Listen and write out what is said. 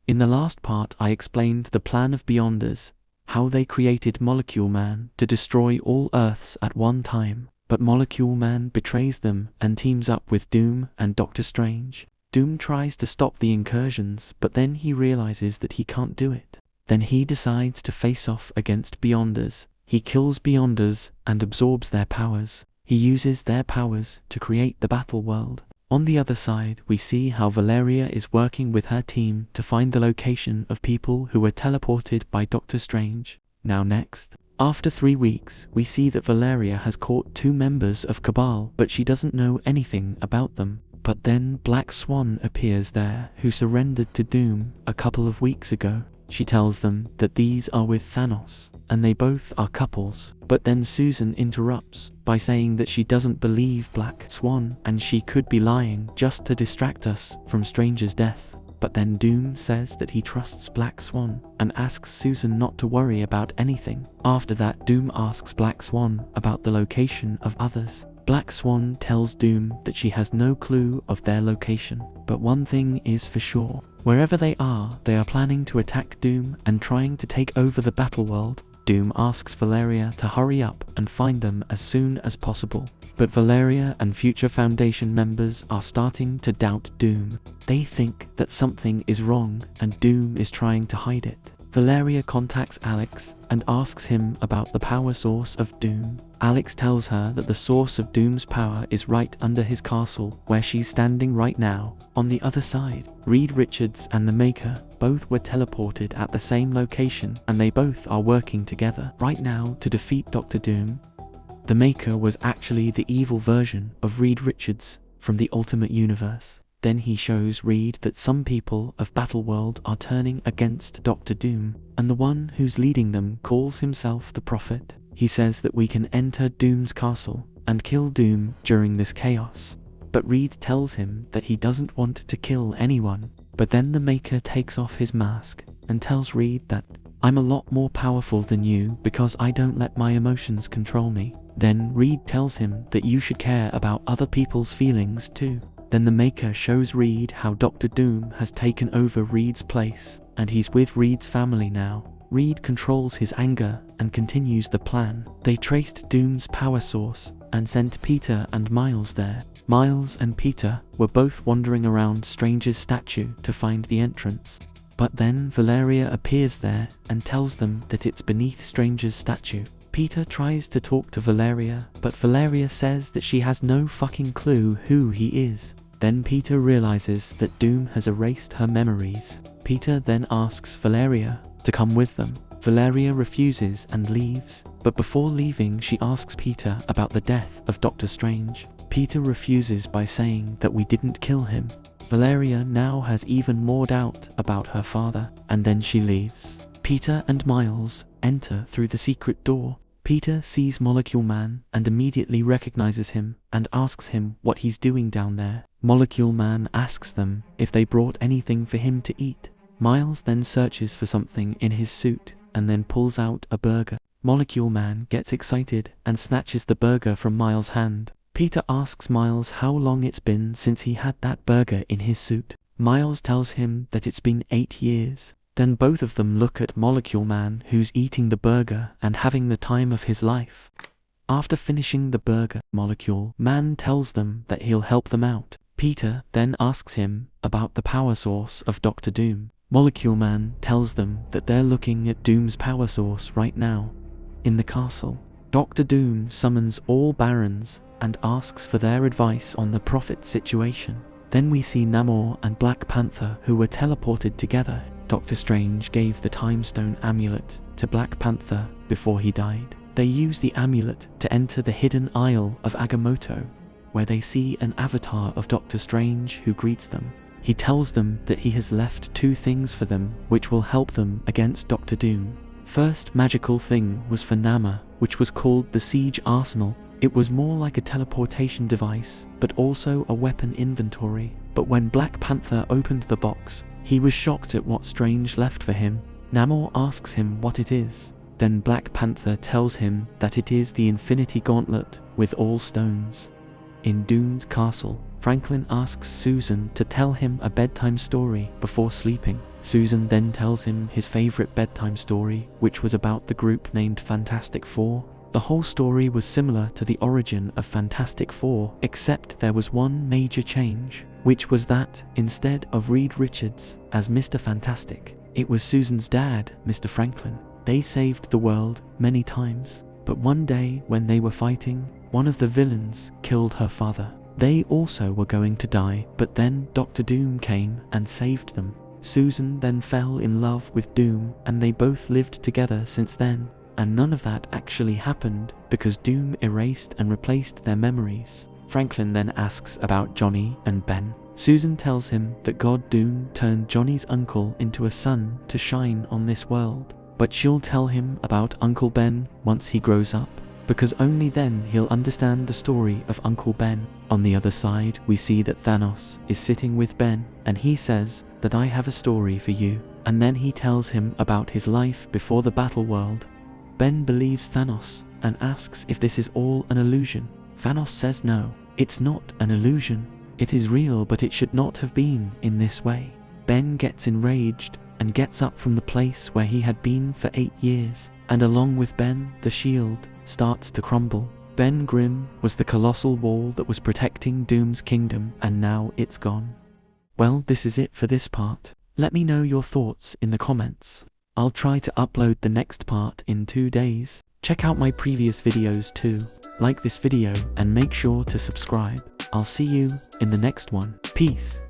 In the last part I explained the plan of Beyonders, how they created Molecule Man to destroy all Earths at one time, but Molecule Man betrays them and teams up with Doom and Doctor Strange. Doom tries to stop the incursions, but then he realizes that he can't do it. Then he decides to face off against Beyonders. He kills Beyonders and absorbs their powers. He uses their powers to create the battle world. On the other side, we see how Valeria is working with her team to find the location of people who were teleported by Doctor Strange. Now next, after 3 weeks, we see that Valeria has caught 2 members of Cabal, but she doesn't know anything about them. But then Black Swan appears there, who surrendered to Doom a couple of weeks ago. She tells them that these are with Thanos, and they both are couples. But then Susan interrupts by saying that she doesn't believe Black Swan and she could be lying just to distract us from Strange's death. But then Doom says that he trusts Black Swan and asks Susan not to worry about anything. After that, Doom asks Black Swan about the location of others. Black Swan tells Doom that she has no clue of their location, but one thing is for sure. Wherever they are planning to attack Doom and trying to take over the battle world. Doom asks Valeria to hurry up and find them as soon as possible. But Valeria and future Foundation members are starting to doubt Doom. They think that something is wrong and Doom is trying to hide it. Valeria contacts Alex and asks him about the power source of Doom. Alex tells her that the source of Doom's power is right under his castle, where she's standing right now. On the other side, Reed Richards and the Maker both were teleported at the same location, and they both are working together right now to defeat Dr. Doom. The Maker was actually the evil version of Reed Richards from the Ultimate Universe. Then he shows Reed that some people of Battleworld are turning against Dr. Doom, and the one who's leading them calls himself the Prophet. He says that we can enter Doom's castle and kill Doom during this chaos. But Reed tells him that he doesn't want to kill anyone. But then the Maker takes off his mask and tells Reed that, "I'm a lot more powerful than you because I don't let my emotions control me." Then Reed tells him that you should care about other people's feelings too. Then the Maker shows Reed how Dr. Doom has taken over Reed's place, and he's with Reed's family now. Reed controls his anger and continues the plan. They traced Doom's power source and sent Peter and Miles there. Miles and Peter were both wandering around Strange's statue to find the entrance. But then Valeria appears there and tells them that it's beneath Strange's statue. Peter tries to talk to Valeria, but Valeria says that she has no fucking clue who he is. Then Peter realizes that Doom has erased her memories. Peter then asks Valeria to come with them. Valeria refuses and leaves, but before leaving she asks Peter about the death of Doctor Strange. Peter refuses by saying that we didn't kill him. Valeria now has even more doubt about her father, and then she leaves. Peter and Miles enter through the secret door. Peter sees Molecule Man and immediately recognizes him and asks him what he's doing down there. Molecule Man asks them if they brought anything for him to eat. Miles then searches for something in his suit and then pulls out a burger. Molecule Man gets excited and snatches the burger from Miles' hand. Peter asks Miles how long it's been since he had that burger in his suit. Miles tells him that it's been 8 years. Then both of them look at Molecule Man, who's eating the burger and having the time of his life. After finishing the burger, Molecule Man tells them that he'll help them out. Peter then asks him about the power source of Dr. Doom. Molecule Man tells them that they're looking at Doom's power source right now. In the castle, Dr. Doom summons all Barons and asks for their advice on the Prophet situation. Then we see Namor and Black Panther, who were teleported together. Doctor Strange gave the Time Stone amulet to Black Panther before he died. They use the amulet to enter the hidden Isle of Agamotto, where they see an avatar of Doctor Strange who greets them. He tells them that he has left 2 things for them which will help them against Dr. Doom. First magical thing was for Namor, which was called the Siege Arsenal. It was more like a teleportation device, but also a weapon inventory. But when Black Panther opened the box, he was shocked at what Strange left for him. Namor asks him what it is. Then Black Panther tells him that it is the Infinity Gauntlet with all stones. In Doom's castle, Franklin asks Susan to tell him a bedtime story before sleeping. Susan then tells him his favorite bedtime story, which was about the group named Fantastic Four. The whole story was similar to the origin of Fantastic Four, except there was one major change, which was that, instead of Reed Richards as Mr. Fantastic, it was Susan's dad, Mr. Franklin. They saved the world many times, but one day when they were fighting, one of the villains killed her father. They also were going to die, but then Dr. Doom came and saved them. Susan then fell in love with Doom, and they both lived together since then. And none of that actually happened because Doom erased and replaced their memories. Franklin then asks about Johnny and Ben. Susan tells him that God Doom turned Johnny's uncle into a sun to shine on this world, but she'll tell him about Uncle Ben once he grows up, because only then he'll understand the story of Uncle Ben. On the other side, we see that Thanos is sitting with Ben, and he says that I have a story for you, and then he tells him about his life before the battle world. Ben believes Thanos and asks if this is all an illusion. Thanos says no, it's not an illusion. It is real, but it should not have been in this way. Ben gets enraged and gets up from the place where he had been for 8 years, and along with Ben, the shield starts to crumble. Ben Grimm was the colossal wall that was protecting Doom's kingdom, and now it's gone. Well, this is it for this part. Let me know your thoughts in the comments. I'll try to upload the next part in 2 days. Check out my previous videos too. Like this video and make sure to subscribe. I'll see you in the next one. Peace.